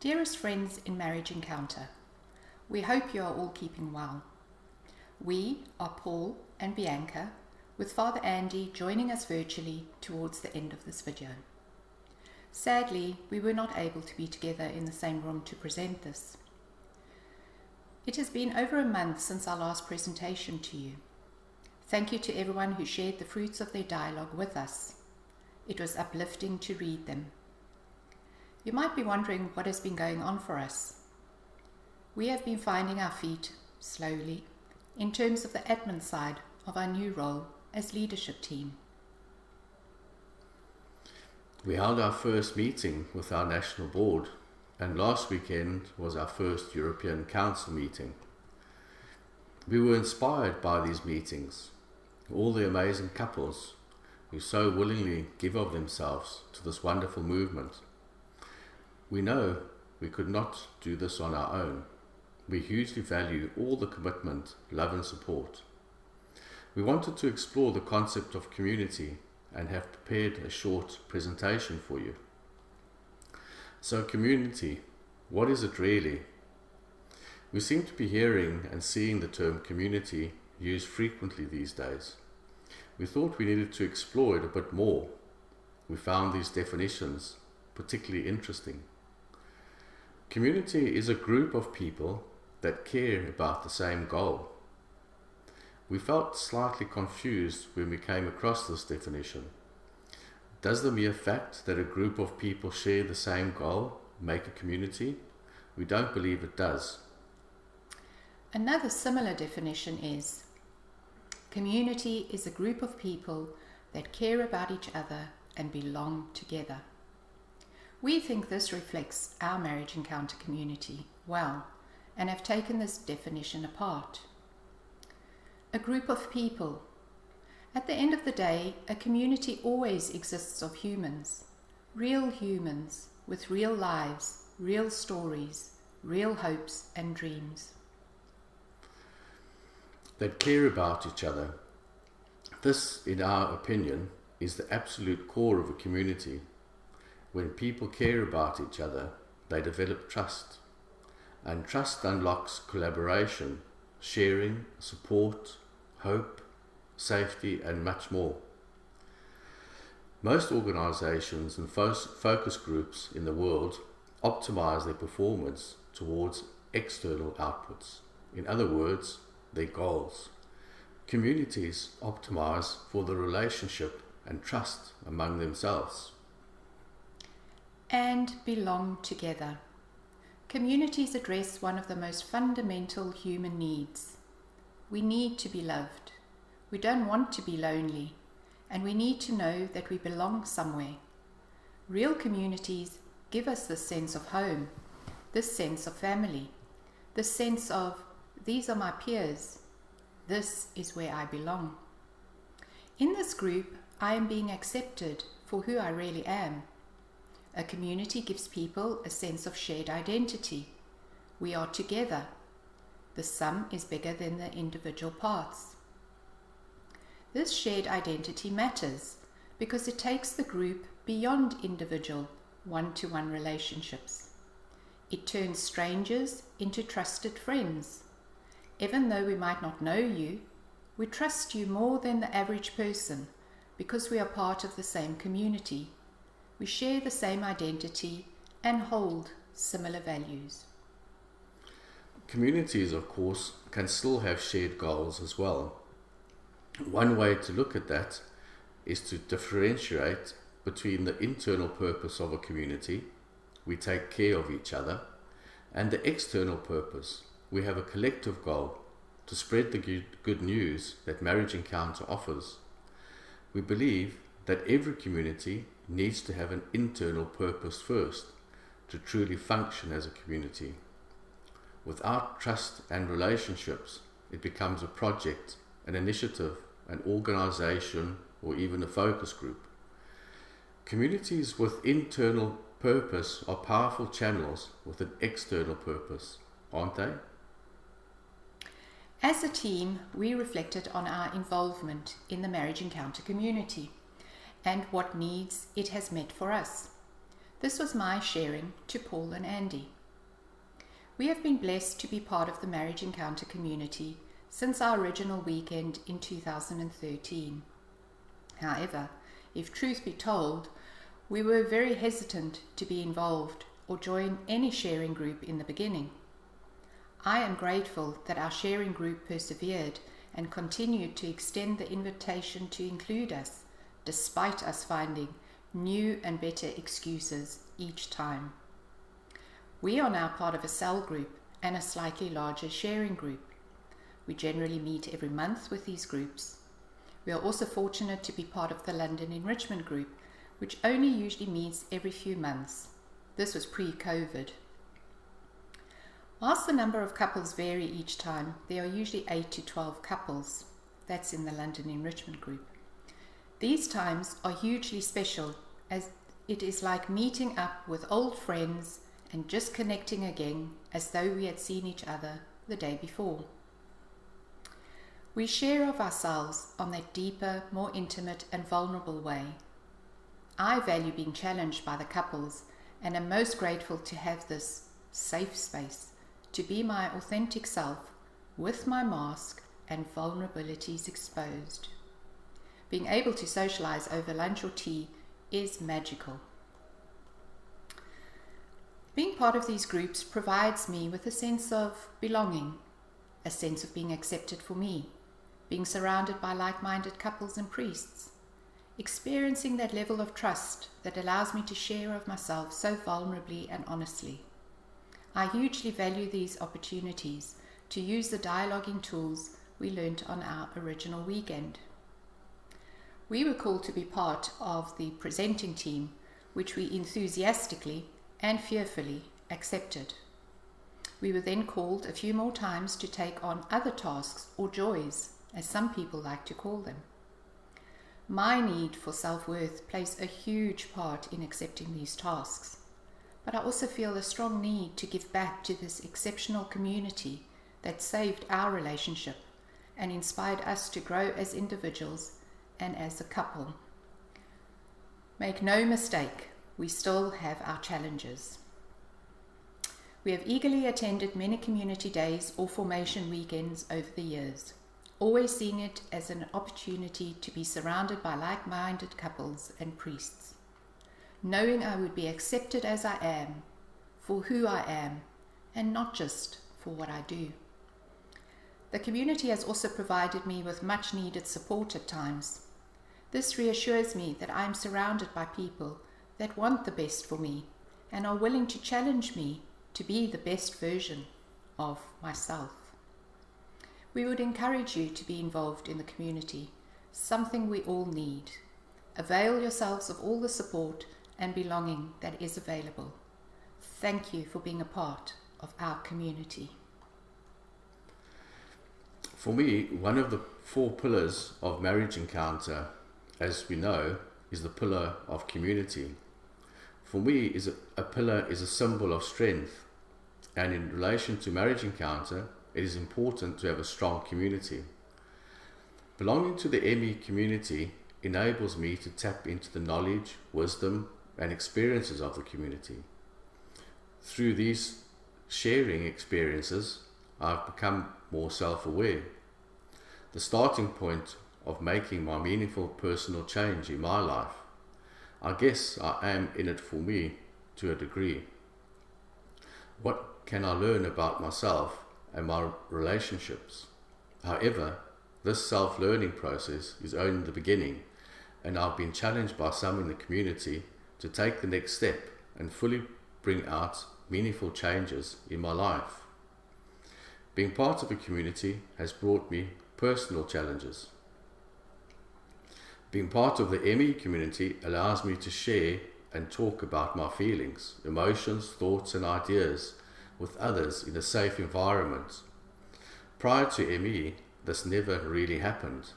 Dearest friends in Marriage Encounter, we hope you are all keeping well. We are Paul and Bianca, with Father Andy joining us virtually towards the end of this video. Sadly, we were not able to be together in the same room to present this. It has been over a month since our last presentation to you. Thank you to everyone who shared the fruits of their dialogue with us. It was uplifting to read them. You might be wondering what has been going on for us. We have been finding our feet slowly in terms of the admin side of our new role as leadership team. We held our first meeting with our national board, and last weekend was our first European Council meeting. We were inspired by these meetings, all the amazing couples who so willingly give of themselves to this wonderful movement. We know we could not do this on our own. We hugely value all the commitment, love and support. We wanted to explore the concept of community and have prepared a short presentation for you. So community, what is it really? We seem to be hearing and seeing the term community used frequently these days. We thought we needed to explore it a bit more. We found these definitions particularly interesting. Community is a group of people that care about the same goal. We felt slightly confused when we came across this definition. Does the mere fact that a group of people share the same goal make a community? We don't believe it does. Another similar definition is: community is a group of people that care about each other and belong together. We think this reflects our Marriage Encounter community well and have taken this definition apart. A group of people. At the end of the day, a community always exists of humans with real lives, real stories, real hopes and dreams. That care about each other. This, in our opinion, is the absolute core of a community. When people care about each other, they develop trust. And trust unlocks collaboration, sharing, support, hope, safety, and much more. Most organizations and focus groups in the world optimize their performance towards external outputs. In other words, their goals. Communities optimize for the relationship and trust among themselves. And belong together. Communities address one of the most fundamental human needs. We need to be loved. We don't want to be lonely, and we need to know that we belong somewhere. Real communities give us this sense of home, this sense of family, this sense of, these are my peers, this is where I belong. In this group, I am being accepted for who I really am. A community gives people a sense of shared identity. We are together. The sum is bigger than the individual parts. This shared identity matters because it takes the group beyond individual one-to-one relationships. It turns strangers into trusted friends. Even though we might not know you, we trust you more than the average person because we are part of the same community. We share the same identity and hold similar values. Communities, of course, can still have shared goals as well. One way to look at that is to differentiate between the internal purpose of a community, we take care of each other, and the external purpose, we have a collective goal to spread the good news that Marriage Encounter offers. We believe that every community needs to have an internal purpose first to truly function as a community. Without trust and relationships, it becomes a project, an initiative, an organization, or even a focus group. Communities with internal purpose are powerful channels with an external purpose, aren't they? As a team, we reflected on our involvement in the Marriage Encounter community and what needs it has met for us. This was my sharing to Paul and Andy. We have been blessed to be part of the Marriage Encounter community since our original weekend in 2013. However, if truth be told, we were very hesitant to be involved or join any sharing group in the beginning. I am grateful that our sharing group persevered and continued to extend the invitation to include us, despite us finding new and better excuses each time. We are now part of a cell group and a slightly larger sharing group. We generally meet every month with these groups. We are also fortunate to be part of the London Enrichment Group, which only usually meets every few months. This was pre-COVID. Whilst the number of couples vary each time, there are usually 8 to 12 couples. That's in the London Enrichment Group. These times are hugely special, as it is like meeting up with old friends and just connecting again as though we had seen each other the day before. We share of ourselves on that deeper, more intimate and vulnerable way. I value being challenged by the couples and am most grateful to have this safe space to be my authentic self with my mask and vulnerabilities exposed. Being able to socialize over lunch or tea is magical. Being part of these groups provides me with a sense of belonging, a sense of being accepted for me, being surrounded by like-minded couples and priests, experiencing that level of trust that allows me to share of myself so vulnerably and honestly. I hugely value these opportunities to use the dialoguing tools we learnt on our original weekend. We were called to be part of the presenting team, which we enthusiastically and fearfully accepted. We were then called a few more times to take on other tasks or joys, as some people like to call them. My need for self-worth plays a huge part in accepting these tasks, but I also feel a strong need to give back to this exceptional community that saved our relationship and inspired us to grow as individuals and as a couple. Make no mistake, we still have our challenges. We have eagerly attended many community days or formation weekends over the years, always seeing it as an opportunity to be surrounded by like-minded couples and priests, knowing I would be accepted as I am, for who I am, and not just for what I do. The community has also provided me with much needed support at times. This reassures me that I am surrounded by people that want the best for me and are willing to challenge me to be the best version of myself. We would encourage you to be involved in the community, something we all need. Avail yourselves of all the support and belonging that is available. Thank you for being a part of our community. For me, one of the 4 pillars of Marriage Encounter, as we know, is the pillar of community. For me, a pillar is a symbol of strength, and in relation to Marriage Encounter, it is important to have a strong community. Belonging to the ME community enables me to tap into the knowledge, wisdom, and experiences of the community. Through these sharing experiences, I've become more self-aware. The starting point of making my meaningful personal change in my life. I guess I am in it for me to a degree. What can I learn about myself and my relationships? However, this self-learning process is only the beginning, and I've been challenged by some in the community to take the next step and fully bring out meaningful changes in my life. Being part of a community has brought me personal challenges. Being part of the ME community allows me to share and talk about my feelings, emotions, thoughts and ideas with others in a safe environment. Prior to ME, this never really happened.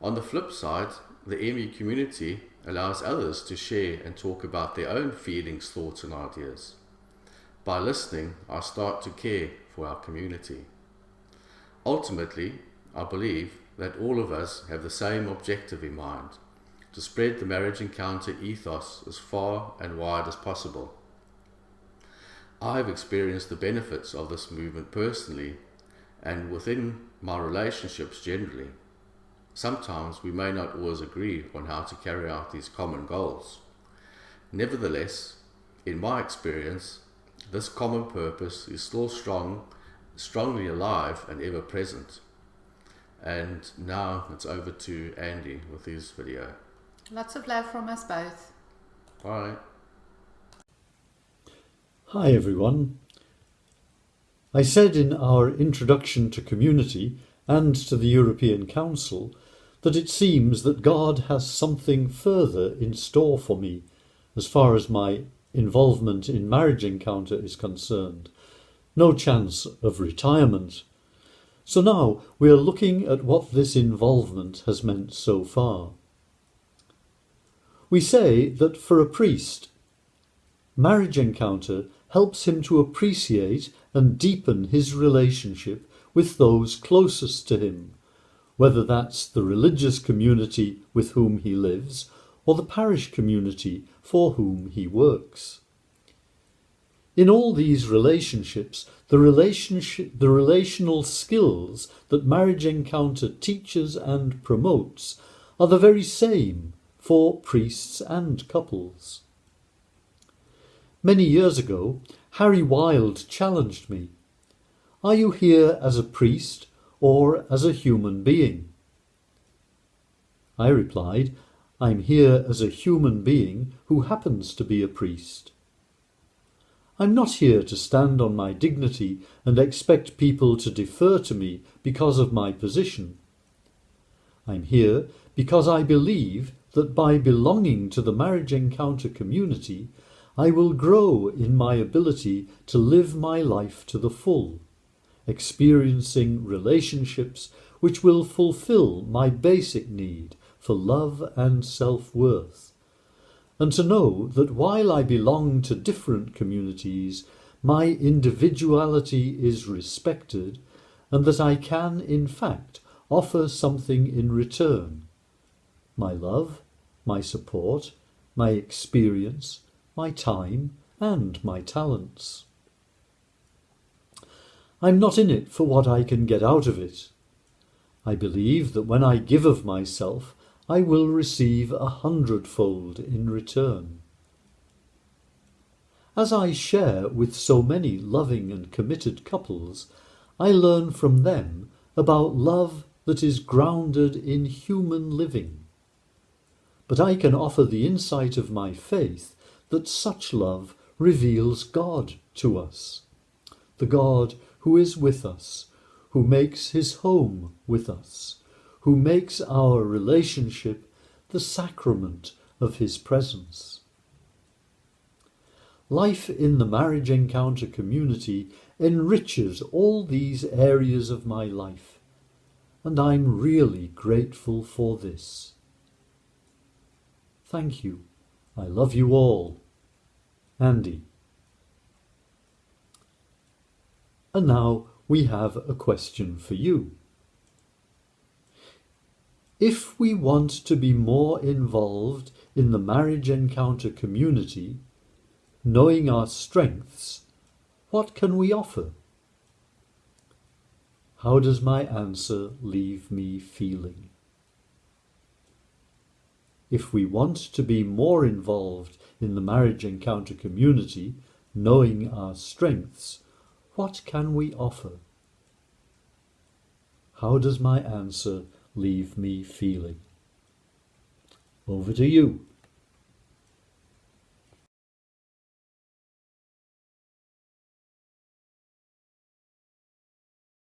On the flip side, the ME community allows others to share and talk about their own feelings, thoughts and ideas. By listening, I start to care for our community. Ultimately, I believe that all of us have the same objective in mind. to spread the marriage encounter ethos as far and wide as possible. I've experienced the benefits of this movement personally and within my relationships generally. Sometimes we may not always agree on how to carry out these common goals. Nevertheless, in my experience, this common purpose is still strongly alive and ever present. And now it's over to Andy with his video. Lots of love from us both. Bye. Hi everyone. I said in our introduction to community and to the European Council that it seems that God has something further in store for me as far as my involvement in Marriage Encounter is concerned. No chance of retirement. So now we are looking at what this involvement has meant so far. We say that for a priest, Marriage Encounter helps him to appreciate and deepen his relationship with those closest to him, whether that's the religious community with whom he lives or the parish community for whom he works. In all these relationships, the relational skills that Marriage Encounter teaches and promotes are the very same for priests and couples. Many years ago, Harry Wilde challenged me. Are you here as a priest or as a human being? I replied, I'm here as a human being who happens to be a priest. I'm not here to stand on my dignity and expect people to defer to me because of my position. I'm here because I believe that by belonging to the Marriage Encounter community, I will grow in my ability to live my life to the full, experiencing relationships which will fulfill my basic need for love and self-worth, and to know that while I belong to different communities, my individuality is respected and that I can, in fact, offer something in return. My love, my support, my experience, my time and my talents. I'm not in it for what I can get out of it. I believe that when I give of myself, I will receive 100-fold in return. As I share with so many loving and committed couples, I learn from them about love that is grounded in human living. But I can offer the insight of my faith that such love reveals God to us, the God who is with us, who makes his home with us, who makes our relationship the sacrament of his presence. Life in the Marriage Encounter community enriches all these areas of my life, and I'm really grateful for this. Thank you. I love you all. Andy. And now we have a question for you. If we want to be more involved in the Marriage Encounter community, knowing our strengths, what can we offer? How does my answer leave me feeling? If we want to be more involved in the Marriage Encounter community, knowing our strengths, what can we offer? How does my answer leave me feeling? Over to you.